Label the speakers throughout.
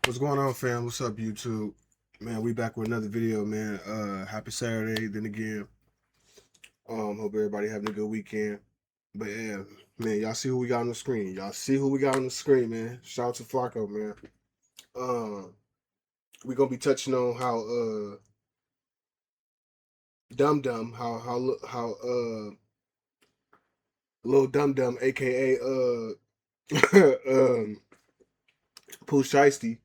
Speaker 1: What's going on, fam? What's up, YouTube? Man, we back with another video, man. Happy Saturday, then again. Hope everybody having a good weekend. But yeah, man, y'all see who we got on the screen. Y'all see who we got on the screen, man. Shout out to Flacco, man. We gonna be touching on how Dum Dum, how Lil Dum Dum, aka Pooh Shiesty.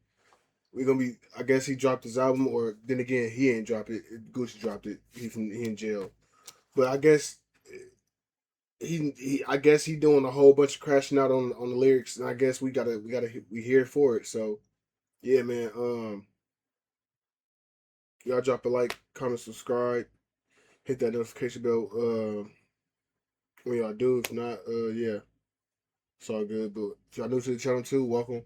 Speaker 1: We gonna be. I guess he dropped his album, or then again he ain't dropped it. Gucci dropped it. He in jail. But I guess he doing a whole bunch of crashing out on the lyrics, and I guess we here for it. So yeah, man. Y'all drop a like, comment, subscribe, hit that notification bell. When y'all do, if not, yeah, it's all good. But if y'all new to the channel too, welcome.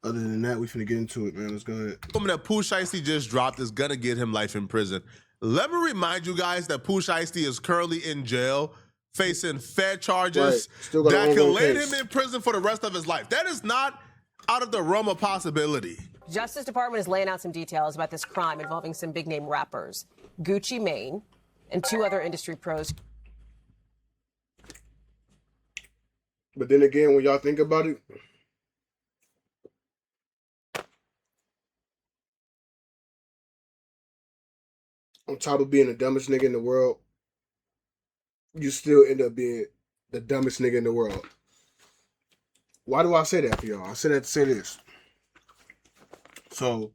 Speaker 1: Other than that, we finna get into it, man. Let's go ahead.
Speaker 2: Something that Pooh Shiesty just dropped is gonna get him life in prison. Let me remind you guys that Pooh Shiesty is currently in jail, facing Fed charges that can land him in prison for the rest of his life. That is not out of the realm of possibility.
Speaker 3: Justice Department is laying out some details about this crime involving some big name rappers, Gucci Mane, and two other industry pros.
Speaker 1: But then again, when y'all think about it, on top of being the dumbest nigga in the world, you still end up being the dumbest nigga in the world. Why do I say that for y'all? I say that to say this. So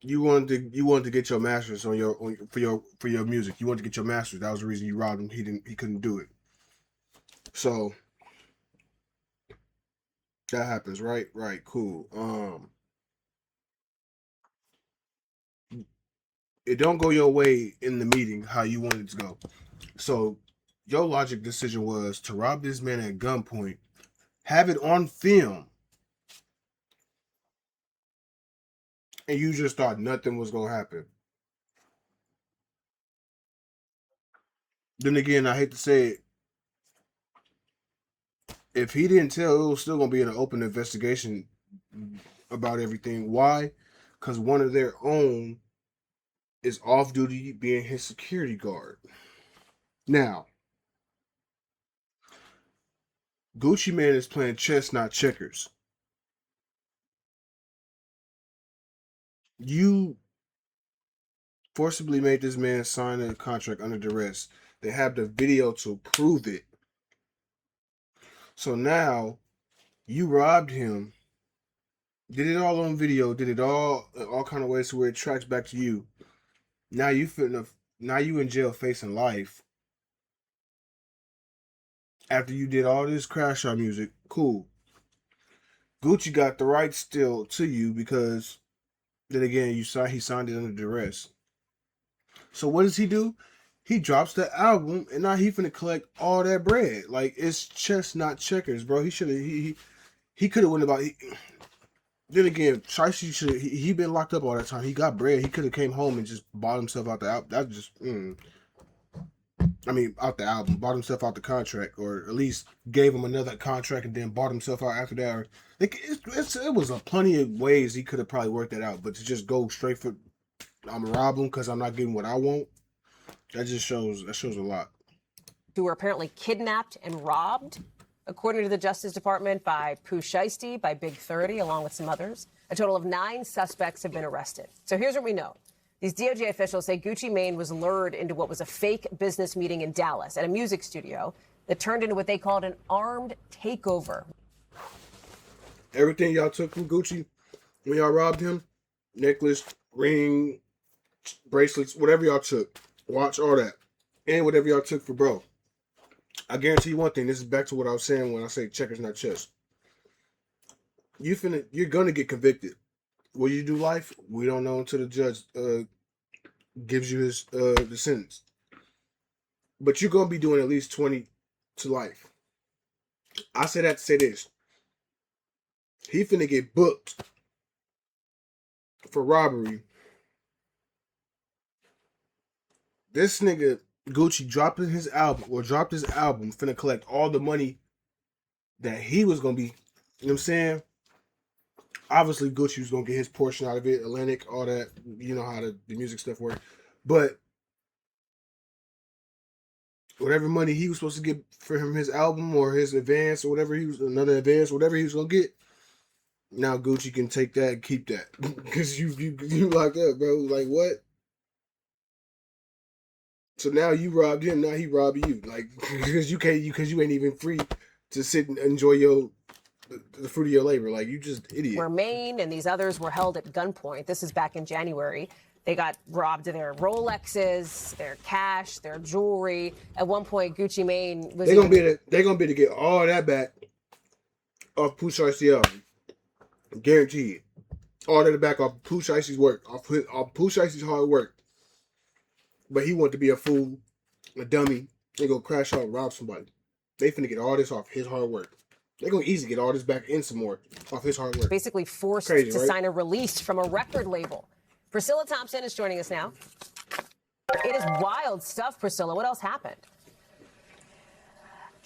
Speaker 1: you wanted to get your masters for your music. You wanted to get your masters. That was the reason you robbed him. He couldn't do it. So that happens, right? Right, cool. It don't go your way in the meeting how you wanted it to go. So your logic decision was to rob this man at gunpoint, have it on film, and you just thought nothing was gonna happen. Then again, I hate to say it, if he didn't tell, it was still gonna be an open investigation about everything. Why? Because one of their own is off duty being his security guard. Now, Gucci Mane is playing chess, not checkers. You forcibly made this man sign a contract under duress. They have the video to prove it. So now you robbed him, did it all on video, did it all kind of ways to where it tracks back to you. Now you in jail facing life. After you did all this crash out music, cool. Gucci got the right still to you because then again he signed it under duress. So what does he do? He drops the album and now he finna collect all that bread. Like, it's chess, not checkers, bro. He should have he could have went about. Then again, Shiesty should he been locked up all that time. He got bread. He could have came home and just bought himself out the album. That's just out the album, bought himself out the contract, or at least gave him another contract and then bought himself out after that. Or it was a plenty of ways he could have probably worked that out. But to just go straight for I'm gonna rob him because I'm not getting what I want, that shows a lot.
Speaker 3: Who were apparently kidnapped and robbed, according to the Justice Department, by Pooh Shiesty, by Big 30, along with some others. A total of 9 suspects have been arrested. So here's what we know. These DOJ officials say Gucci Mane was lured into what was a fake business meeting in Dallas at a music studio that turned into what they called an armed takeover.
Speaker 1: Everything y'all took from Gucci when y'all robbed him, necklace, ring, bracelets, whatever y'all took, watch, all that, and whatever y'all took for bro. I guarantee you one thing. This is back to what I was saying when I say checkers, not chess. You're gonna get convicted. Will you do life? We don't know until the judge gives you his the sentence. But you're gonna be doing at least 20 to life. I say that to say this. He finna get booked for robbery. This nigga Gucci dropped his album, finna collect all the money that he was gonna be, you know what I'm saying, Obviously, Gucci was gonna get his portion out of it. Atlantic, all that. You know how the music stuff works. But whatever money he was supposed to get for him, his album or his advance or whatever whatever he was gonna get. Now Gucci can take that and keep that because you locked up, bro. Like what? So now you robbed him. Now he robbed you, like because you ain't even free to sit and enjoy the fruit of your labor. Like you just idiot.
Speaker 3: Where Maine and these others were held at gunpoint. This is back in January. They got robbed of their Rolexes, their cash, their jewelry. At one point, Gucci Mane was.
Speaker 1: They're gonna be able to get all that back off Pooh Shiesty album, guaranteed. All that back off Pooh Shiesty's work, off Pooh Shiesty's hard work. But he wanted to be a fool, a dummy, and go crash out and rob somebody. They finna get all this off his hard work. They're gonna easily get all this back and some more off his hard work.
Speaker 3: Basically forced
Speaker 1: Crazy,
Speaker 3: to
Speaker 1: right?
Speaker 3: sign a release from a record label. Priscilla Thompson is joining us now. It is wild stuff, Priscilla. What else happened?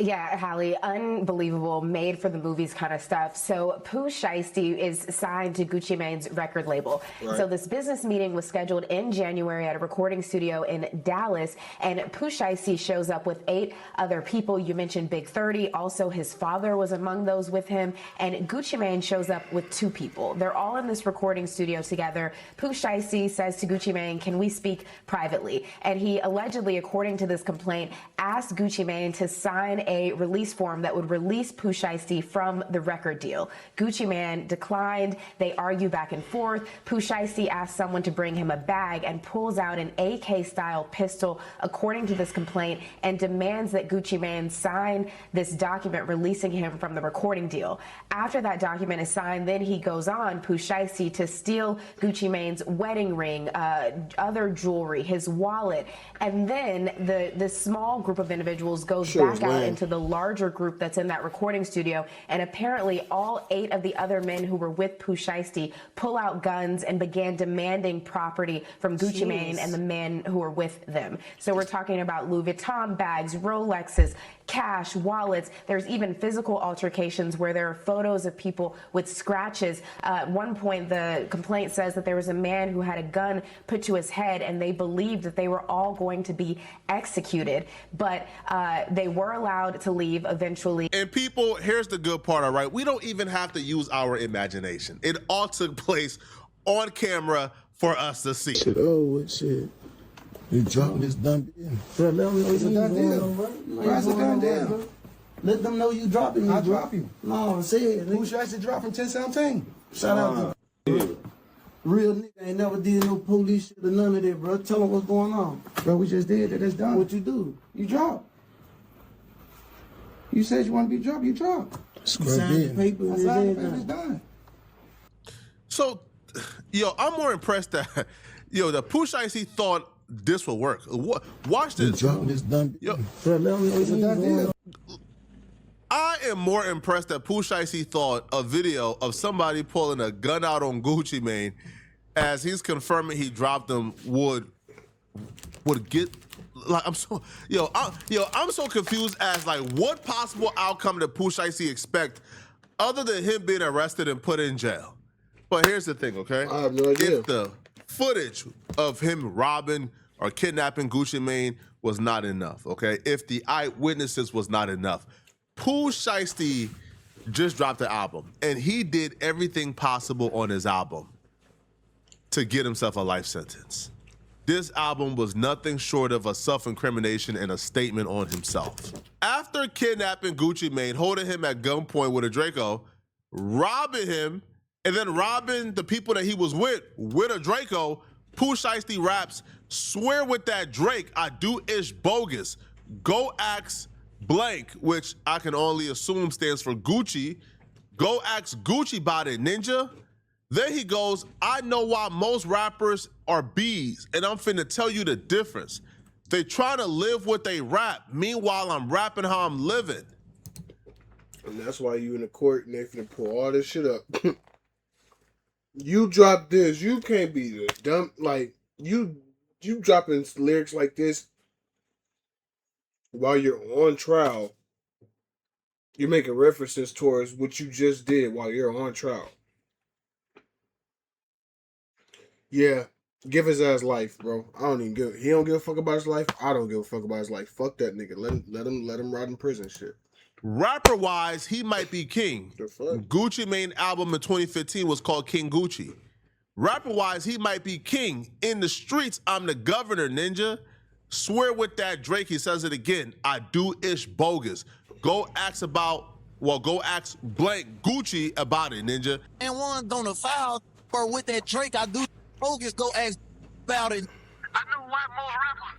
Speaker 4: Yeah, Hallie, unbelievable, made for the movies kind of stuff. So Pooh Shiesty is signed to Gucci Mane's record label.
Speaker 1: Right.
Speaker 4: So this business meeting was scheduled in January at a recording studio in Dallas, and Pooh Shiesty shows up with 8 other people. You mentioned Big 30. Also, his father was among those with him, and Gucci Mane shows up with 2 people. They're all in this recording studio together. Pooh Shiesty says to Gucci Mane, "Can we speak privately?" And he allegedly, according to this complaint, asked Gucci Mane to sign a release form that would release Pooh Shiesty from the record deal. Gucci Mane declined. They argue back and forth. Pooh Shiesty asks someone to bring him a bag and pulls out an AK-style pistol, according to this complaint, and demands that Gucci Mane sign this document releasing him from the recording deal. After that document is signed, then he goes on, Pooh Shiesty, to steal Gucci Mane's wedding ring, other jewelry, his wallet, and then the small group of individuals goes back out into the larger group that's in that recording studio, and apparently all 8 of the other men who were with Pooh Shiesty pull out guns and began demanding property from Gucci Mane and the men who were with them. So we're talking about Louis Vuitton bags, Rolexes, cash, wallets. There's even physical altercations where there are photos of people with scratches. At one point, the complaint says that there was a man who had a gun put to his head, and they believed that they were all going to be executed, but they were allowed to leave eventually.
Speaker 2: And people, here's the good part, all right? We don't even have to use our imagination. It all took place on camera for us to see.
Speaker 5: Shit, oh, shit. You dropping this dumb bitch. Bro, let them know it's a done deal. Bro, it's a done deal. Let them know you dropping me,
Speaker 6: I
Speaker 5: bro.
Speaker 6: drop you.
Speaker 5: No, say it.
Speaker 6: Who should I say drop from 10-17?
Speaker 5: Shout out to real nigga ain't never did no police shit or none of that, bro. Tell them what's going on.
Speaker 6: Bro, we just did it. That's done.
Speaker 5: What you do?
Speaker 6: You drop. You said you want to be dropped. You drop.
Speaker 5: You signed the paper.
Speaker 6: I
Speaker 5: and
Speaker 6: signed the paper.
Speaker 5: everything.
Speaker 6: It's done.
Speaker 2: So, yo, I'm more impressed that, yo, the Pooh Shiesty thought this would work. Watch
Speaker 5: You
Speaker 2: this.
Speaker 5: dropping this dumb
Speaker 2: Yo,
Speaker 5: bitch. Bro, let them know it's a done deal.
Speaker 2: I am more impressed that Pooh Shiesty thought a video of somebody pulling a gun out on Gucci Mane as he's confirming he dropped them would get like I'm so confused as like what possible outcome did Pooh Shiesty expect other than him being arrested and put in jail. But here's the thing, okay?
Speaker 1: I have no idea.
Speaker 2: If the footage of him robbing or kidnapping Gucci Mane was not enough, okay? If the eyewitnesses was not enough, Pooh Shiesty just dropped the album, and he did everything possible on his album to get himself a life sentence. This album was nothing short of a self-incrimination and a statement on himself. After kidnapping Gucci Mane, holding him at gunpoint with a Draco, robbing him, and then robbing the people that he was with a Draco, Pooh Shiesty raps, "Swear with that Drake, I do ish bogus. Go ask blank," which I can only assume stands for Gucci. "Go ask Gucci about it, ninja." Then he goes, "I know why most rappers are bees, and I'm finna tell you the difference. They try to live what they rap. Meanwhile, I'm rapping how I'm living."
Speaker 1: And that's why you in the court and they finna pull all this shit up. You drop this, you can't be the dumb like you dropping lyrics like this while you're on trial. You're making references towards what you just did while you're on trial. Yeah. Give his ass life, bro. I don't even give. He don't give a fuck about his life. I don't give a fuck about his life. Fuck that nigga. Let him rot in prison. Shit.
Speaker 2: Rapper wise, he might be king.
Speaker 1: The fuck?
Speaker 2: Gucci Mane album in 2015 was called King Gucci. Rapper wise, he might be king. In the streets, I'm the governor, ninja. Swear with that Drake, he says it again. I do ish bogus. Go ask blank Gucci about it, ninja.
Speaker 7: And one gonna file, or with that Drake, I do bogus. Go ask about it.
Speaker 8: I know why most rappers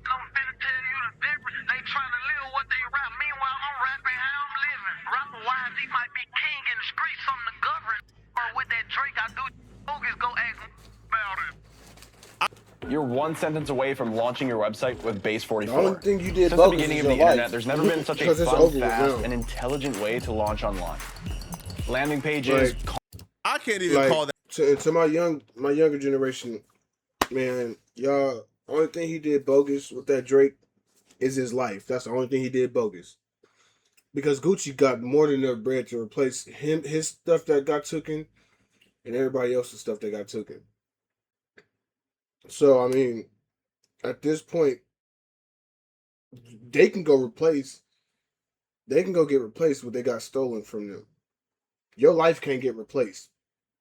Speaker 8: don't finna tell you the difference. They trying to live what they rap. Meanwhile, I'm rapping how I'm living. Rapper wise, he might be king in the streets, I'm the governor. Or with that Drake, I do bogus. Go ask about it.
Speaker 9: You're one sentence away from launching your website with Base 44.
Speaker 1: The only thing you did
Speaker 9: Since the
Speaker 1: bogus
Speaker 9: beginning
Speaker 1: is
Speaker 9: of the
Speaker 1: your
Speaker 9: internet,
Speaker 1: life.
Speaker 9: there's never been such a
Speaker 1: Because it's
Speaker 9: fun,
Speaker 1: over with
Speaker 9: fast,
Speaker 1: now.
Speaker 9: and intelligent way to launch online. Landing pages.
Speaker 1: Like,
Speaker 2: I can't even call that.
Speaker 1: To my younger generation, man, y'all. Only thing he did bogus with that Drake is his life. That's the only thing he did bogus. Because Gucci got more than enough bread to replace his stuff that got taken, and everybody else's stuff that got taken. So I mean, at this point, they can go get replaced what they got stolen from them. Your life can't get replaced.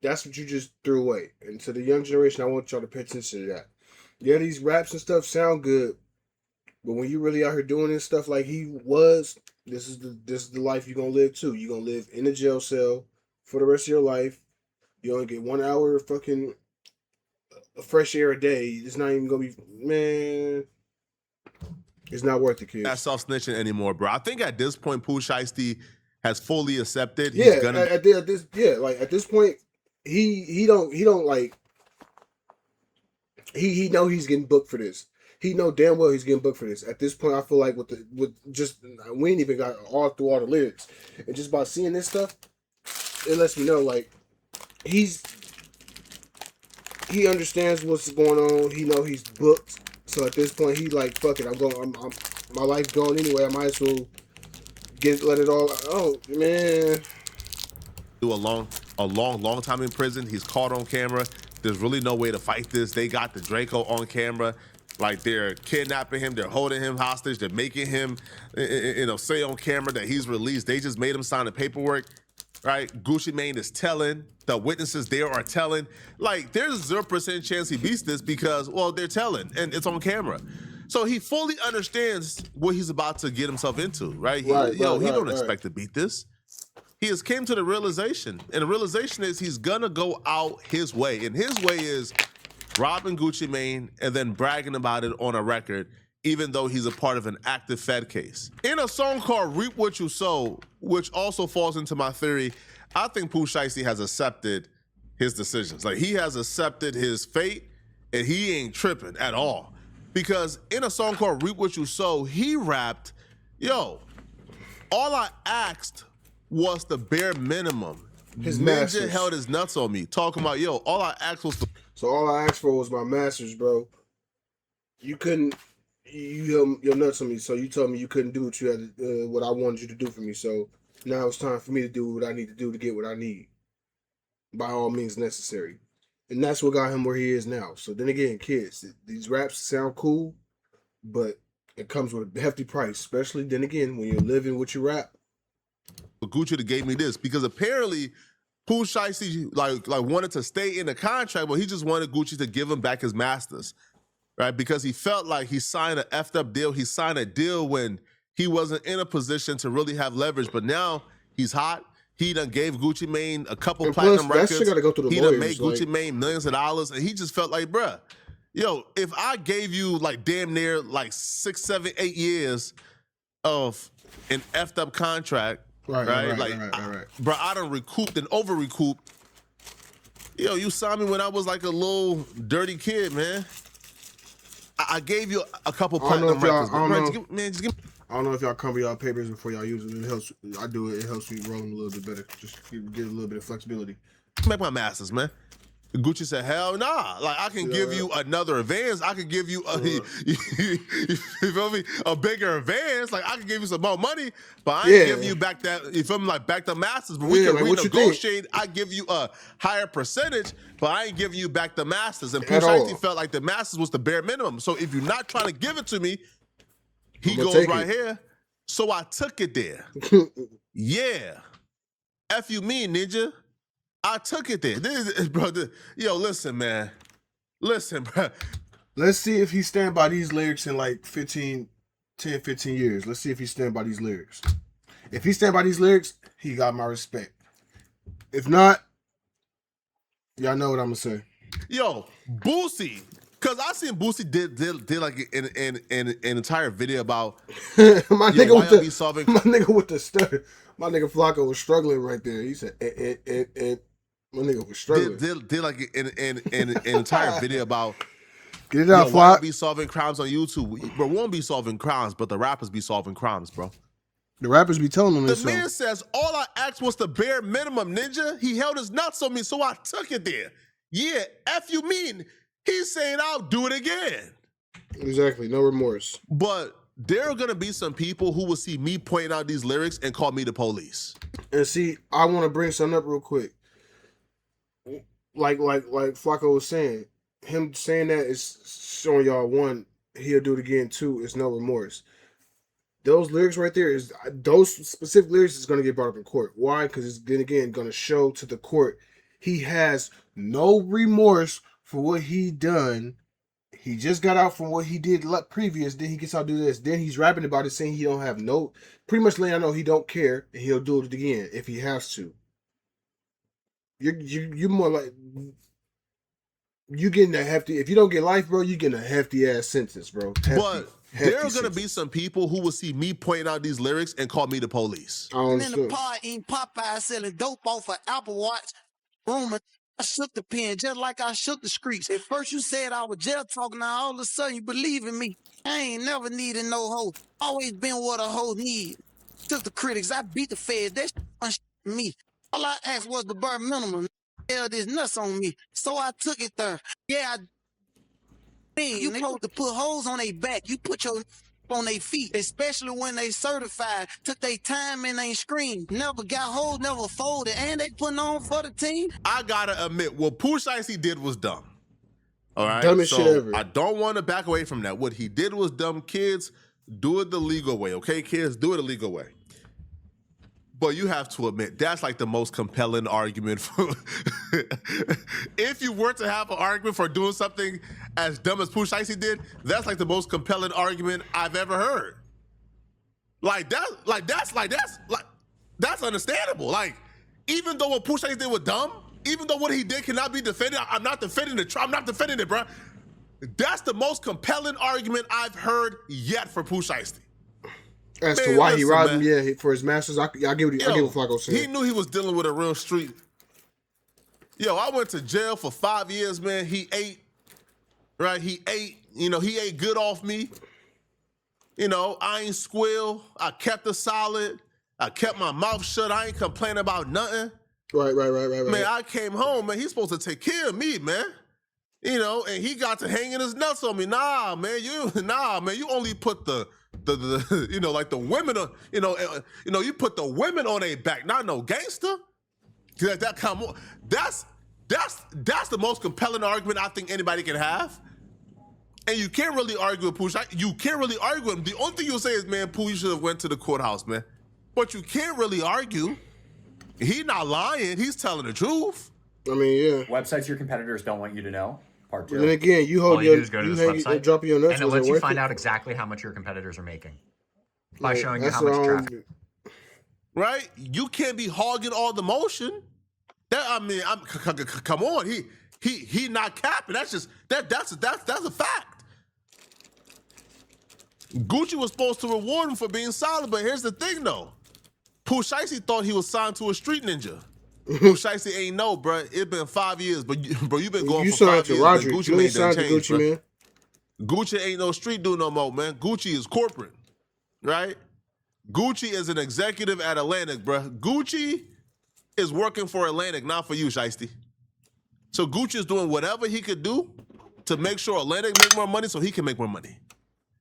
Speaker 1: That's what you just threw away. And to the young generation, I want y'all to pay attention to that. Yeah, these raps and stuff sound good, but when you really out here doing this stuff like he was, this is the life you're gonna live too. You're gonna live in a jail cell for the rest of your life. You only get 1 hour of fucking fresh air a day. It's not even gonna be, man. It's not worth it, kids.
Speaker 2: Not self-snitching anymore, bro. I think at this point, Pooh Shiesty has fully accepted.
Speaker 1: Yeah,
Speaker 2: He's gonna...
Speaker 1: at this point, he don't like. He know he's getting booked for this. He know damn well he's getting booked for this. At this point, I feel like we ain't even got all through all the lyrics, and just by seeing this stuff, it lets me know like he understands what's going on. He know he's booked. So at this point, he like, fuck it. I'm my life's gone anyway. I might as well let it all. Oh man.
Speaker 2: Do a long time in prison. He's caught on camera. There's really no way to fight this. They got the Draco on camera. Like, they're kidnapping him. They're holding him hostage. They're making him, say on camera that he's released. They just made him sign the paperwork, right? Gucci Mane is telling. The witnesses there are telling. Like, there's 0% chance he beats this because, well, they're telling, and it's on camera. So he fully understands what he's about to get himself into, right? He don't expect to beat this. He has came to the realization, and the realization is he's gonna go out his way, and his way is robbing Gucci Mane and then bragging about it on a record, even though he's a part of an active Fed case. In a song called Reap What You Sow, which also falls into my theory, I think Pooh Shiesty has accepted his decisions. Like, he has accepted his fate, and he ain't tripping at all. Because in a song called Reap What You Sow, he rapped, yo, all I asked was the bare minimum.
Speaker 1: His
Speaker 2: Ninja
Speaker 1: masters
Speaker 2: held his nuts on me, talking about, yo, all I asked was
Speaker 1: So all I asked for was my masters, bro. You couldn't, you held your nuts on me, so you told me you couldn't do what you had, what I wanted you to do for me. So now it's time for me to do what I need to do to get what I need, by all means necessary. And that's what got him where he is now. So then again, kids, these raps sound cool, but it comes with a hefty price, especially then again when you're living what you rap.
Speaker 2: Gucci that gave me this, because apparently Pooh Shiesty like wanted to stay in the contract, but he just wanted Gucci to give him back his masters, right? Because he felt like he signed an effed up deal. He signed a deal when he wasn't in a position to really have leverage, but now he's hot. He done gave Gucci Mane a couple
Speaker 1: And
Speaker 2: platinum
Speaker 1: plus, that
Speaker 2: records.
Speaker 1: shit gotta go through the
Speaker 2: He
Speaker 1: lawyers,
Speaker 2: done made Gucci
Speaker 1: like-
Speaker 2: Mane millions of dollars, and he just felt like, bruh, yo, if I gave you like damn near like 6, 7, 8 years of an effed up contract, right. Bro, I done recouped and over recouped. Yo, you saw me when I was like a little dirty kid, man. I gave you a couple platinum records.
Speaker 1: I don't know.
Speaker 2: Just give me.
Speaker 1: I don't know if y'all cover y'all papers before y'all use it. It helps. I do it. It helps me roll them a little bit better. Just get a little bit of flexibility.
Speaker 2: Make my masters, man. Gucci said, hell nah. Like, I can give you another advance. I could give you, you feel me? A bigger advance. Like, I can give you some more money, but I ain't giving you back that, you feel me? Like, back the masters. But we can renegotiate. I give you a higher percentage, but I ain't giving you back the masters. And Pooh Shiesty felt like the masters was the bare minimum. So if you're not trying to give it to me, he goes right here. So I took it there. Yeah. F you mean, ninja. I took it there. Brother, yo, listen, man. Listen, bro.
Speaker 1: Let's see if he stand by these lyrics in like 10, 15 years. Let's see if he stand by these lyrics. If he stand by these lyrics, he got my respect. If not, y'all know what I'm gonna say.
Speaker 2: Yo, Boosie. Cause I seen Boosie did like an entire video about
Speaker 1: my nigga with the stutter. My nigga Flacco was struggling right there. He said, my nigga was struggling.
Speaker 2: Did like an entire video about
Speaker 1: get it out,
Speaker 2: why be solving crimes on YouTube. Bro, we won't be solving crimes, but the rappers be solving crimes, bro.
Speaker 1: The rappers be telling them this.
Speaker 2: The man says, all I asked was the bare minimum, ninja. He held his nuts on me, so I took it there. Yeah, F you mean. He's saying I'll do it again.
Speaker 1: Exactly, no remorse.
Speaker 2: But there are gonna be some people who will see me pointing out these lyrics and call me the police.
Speaker 1: And see, I want to bring something up real quick. Like Flacco was saying, him saying that is showing y'all, one, he'll do it again. Two, it's no remorse. Those lyrics right there those specific lyrics is gonna get brought up in court. Why? Because it's then again gonna show to the court he has no remorse for what he done. He just got out from what he did previous. Then he gets out to do this. Then he's rapping about it, saying he don't have no, pretty much letting I know he don't care, and he'll do it again if he has to. You're more like you getting a hefty. If you don't get life, bro, you getting a hefty ass sentence, bro.
Speaker 2: But there are gonna be some people who will see me pointing out these lyrics and call me the police.
Speaker 7: I'm in the pod eating Popeye selling dope off of Apple Watch. Rumor. I shook the pen just like I shook the streets. At first you said I was jail talking, now all of a sudden you believe in me. I ain't never needed no hoe. Always been what a hoe need. Took the critics, I beat the feds. That shit me. All I asked was the bare minimum. Hell, this nuts on me. So I took it there. Yeah, you supposed to put hoes on their back. You put your on their feet, especially when they certified. Took their time and they screamed. Never got hold, never folded, and they putting on for the team.
Speaker 2: I gotta admit, what Pooh Shiesty did was dumb. All right,
Speaker 1: dumbest shit ever.
Speaker 2: I don't want to back away from that. What he did was dumb. Kids, do it the legal way, okay? Kids, do it the legal way. But you have to admit, that's like the most compelling argument for. If you were to have an argument for doing something as dumb as Pooh Shiesty did, that's like the most compelling argument I've ever heard. That's understandable. Like, even though what Pooh Shiesty did was dumb, even though what he did cannot be defended, I'm not defending it. I'm not defending it, bro. That's the most compelling argument I've heard yet for Pooh Shiesty.
Speaker 1: As to why he robbed him, yeah, for his masters, I give what Flacco said.
Speaker 2: He knew he was dealing with a real street. Yo, I went to jail for 5 years, man. He ate, right? He ate good off me. I ain't squeal. I kept it solid. I kept my mouth shut. I ain't complaining about nothing.
Speaker 1: Right.
Speaker 2: Man, I came home, man. He's supposed to take care of me, man. And he got to hanging his nuts on me. Nah, man, you only put the like the women on, you put the women on their back, not no gangster. That's the most compelling argument I think anybody can have. And you can't really argue with Pooh. You can't really argue with him. The only thing you'll say is, man, Pooh, you should have went to the courthouse, man. But you can't really argue. He's not lying. He's telling the truth.
Speaker 1: I mean, yeah.
Speaker 10: Websites your competitors don't want you to know. Part 2.
Speaker 1: And then again, you hold your, you drop your nuts,
Speaker 10: and it lets you find out exactly how much your competitors are making by showing you how much traffic.
Speaker 2: Right? You can't be hogging all the motion. Come on. He not capping. That's a fact. Gucci was supposed to reward him for being solid, but here's the thing, though. Pooh Shiesty thought he was signed to a street ninja. Pooh Shiesty ain't know, bro. It's been 5 years, but you've been going for 5 years.
Speaker 1: Roger.
Speaker 2: Gucci
Speaker 1: you
Speaker 2: ain't done changed,
Speaker 1: Gucci, man.
Speaker 2: Gucci ain't no street dude no more, man. Gucci is corporate, right? Gucci is an executive at Atlantic, bro. Gucci is working for Atlantic, not for you, Shiesty. So Gucci is doing whatever he could do to make sure Atlantic make more money so he can make more money.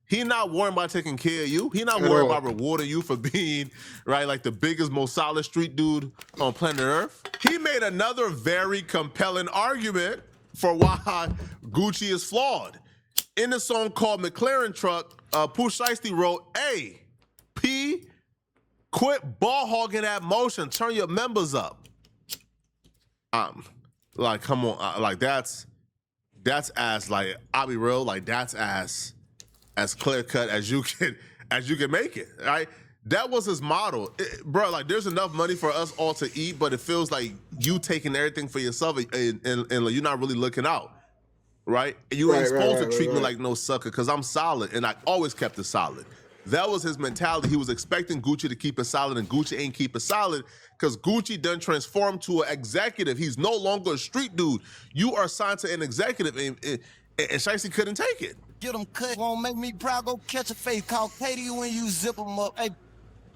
Speaker 2: He not worrying about taking care of you. He not worried about rewarding you for being, right, like the biggest, most solid street dude on planet Earth. He made another very compelling argument for why Gucci is flawed. In the song called McLaren Truck, Pooh Shiesty wrote, "Hey, P, quit ball hogging that motion. Turn your members up." Like, come on, like that's as, like, I'll be real, like that's as clear cut as you can make it, right? That was his model, bro. Like, there's enough money for us all to eat, but it feels like you taking everything for yourself, and you're not really looking out, right? And you ain't supposed to treat me like no sucker because I'm solid, and I always kept it solid. That was his mentality. He was expecting Gucci to keep it solid, and Gucci ain't keep it solid because Gucci done transformed to an executive. He's no longer a street dude. You are signed to an executive, and Shiesty couldn't take it.
Speaker 7: Get them cut, won't make me proud, go catch a face, call Katie when you zip them up. Hey,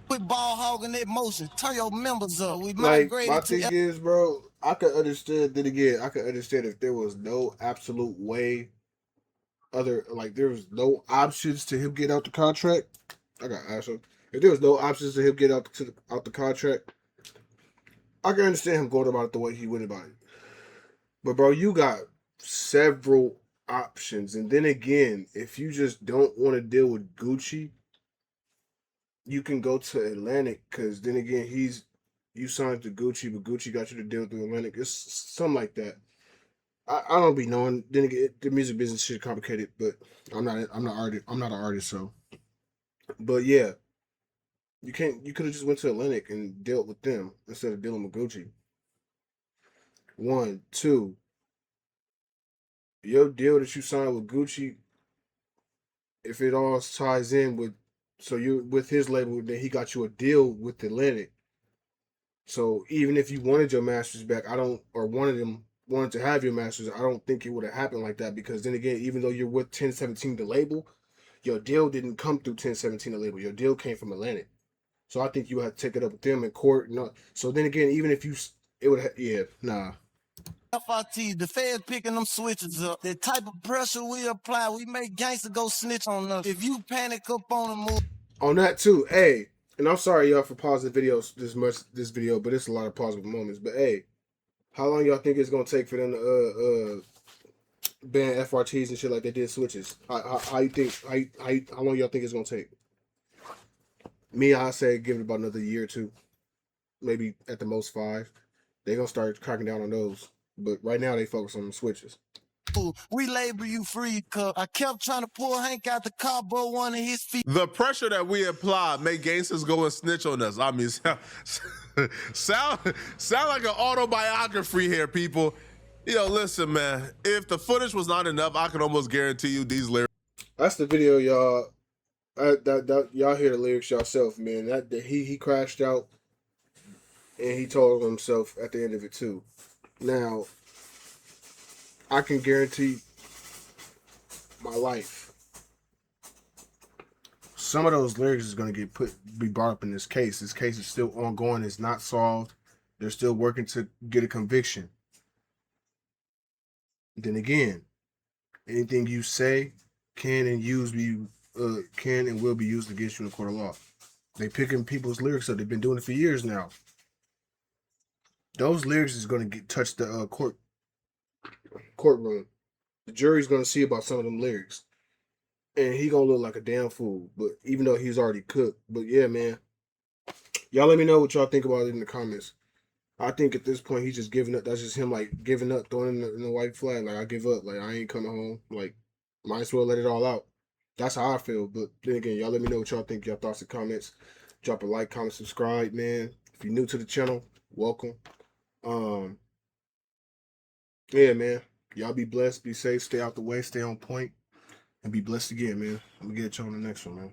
Speaker 7: quit ball hogging that motion, turn your members up. We migrated
Speaker 1: my thing is, bro, I could understand if there was no absolute way, there was no options to him get out the contract. I got asked him. If there was no options to him get out the contract, I can understand him going about it the way he went about it. But bro, you got several options, and then again, if you just don't want to deal with Gucci, you can go to Atlantic, because then again, you signed to Gucci, but Gucci got you to deal with Atlantic. It's something like that. I don't be knowing. Then again, the music business shit complicated, but I'm not an artist, so. But yeah, you could have just went to Atlantic and dealt with them instead of dealing with Gucci. 1, 2. Your deal that you signed with Gucci, if it all ties in with, so you with his label, then he got you a deal with Atlantic. So even if you wanted your masters back, wanted to have your masters, I don't think it would have happened like that, because then again, even though you're with 1017 the label, your deal didn't come through 1017 the label. Your deal came from Atlantic. So I think you had to take it up with them in court. So then again, even if
Speaker 7: FRT, the feds picking them switches up. The type of pressure we apply, we make gangsters go snitch on us. If you panic up on the move.
Speaker 1: On that too, hey, and I'm sorry y'all for pausing videos this video, but it's a lot of pausable moments. But hey, how long y'all think it's gonna take for them to ban FRTs and shit like they did switches? How long y'all think it's gonna take? Me, I say give it about another year or two, maybe at the most 5. They're gonna start cracking down on those. But right now they focus on the switches.
Speaker 7: We label you free, cuz I kept trying to pull Hank out the car, but one of his feet.
Speaker 2: The pressure that we apply make gangsters go and snitch on us. I mean, sound like an autobiography here, people. Yo, listen, man. If the footage was not enough, I can almost guarantee you these lyrics.
Speaker 1: That's the video, y'all. Y'all hear the lyrics yourself, man. That he crashed out, and he told himself at the end of it too. Now, I can guarantee my life, some of those lyrics is going to be brought up in this case. This case is still ongoing. It's not solved. They're still working to get a conviction. Then again, anything you say can and will be used against you in a court of law. They picking people's lyrics up. They've been doing it for years now. Those lyrics is going to touch the courtroom. The jury's going to see about some of them lyrics. And he going to look like a damn fool. But even though he's already cooked. But yeah, man. Y'all let me know what y'all think about it in the comments. I think at this point he's just giving up. That's just him like giving up, throwing in the white flag. Like, I give up. Like, I ain't coming home. Like, might as well let it all out. That's how I feel. But then again, y'all let me know what y'all think. Y'all thoughts and comments. Drop a like, comment, subscribe, man. If you're new to the channel, welcome. Yeah, man. Y'all be blessed, be safe, stay out the way, stay on point, and be blessed again, man. I'm gonna get y'all on the next one, man.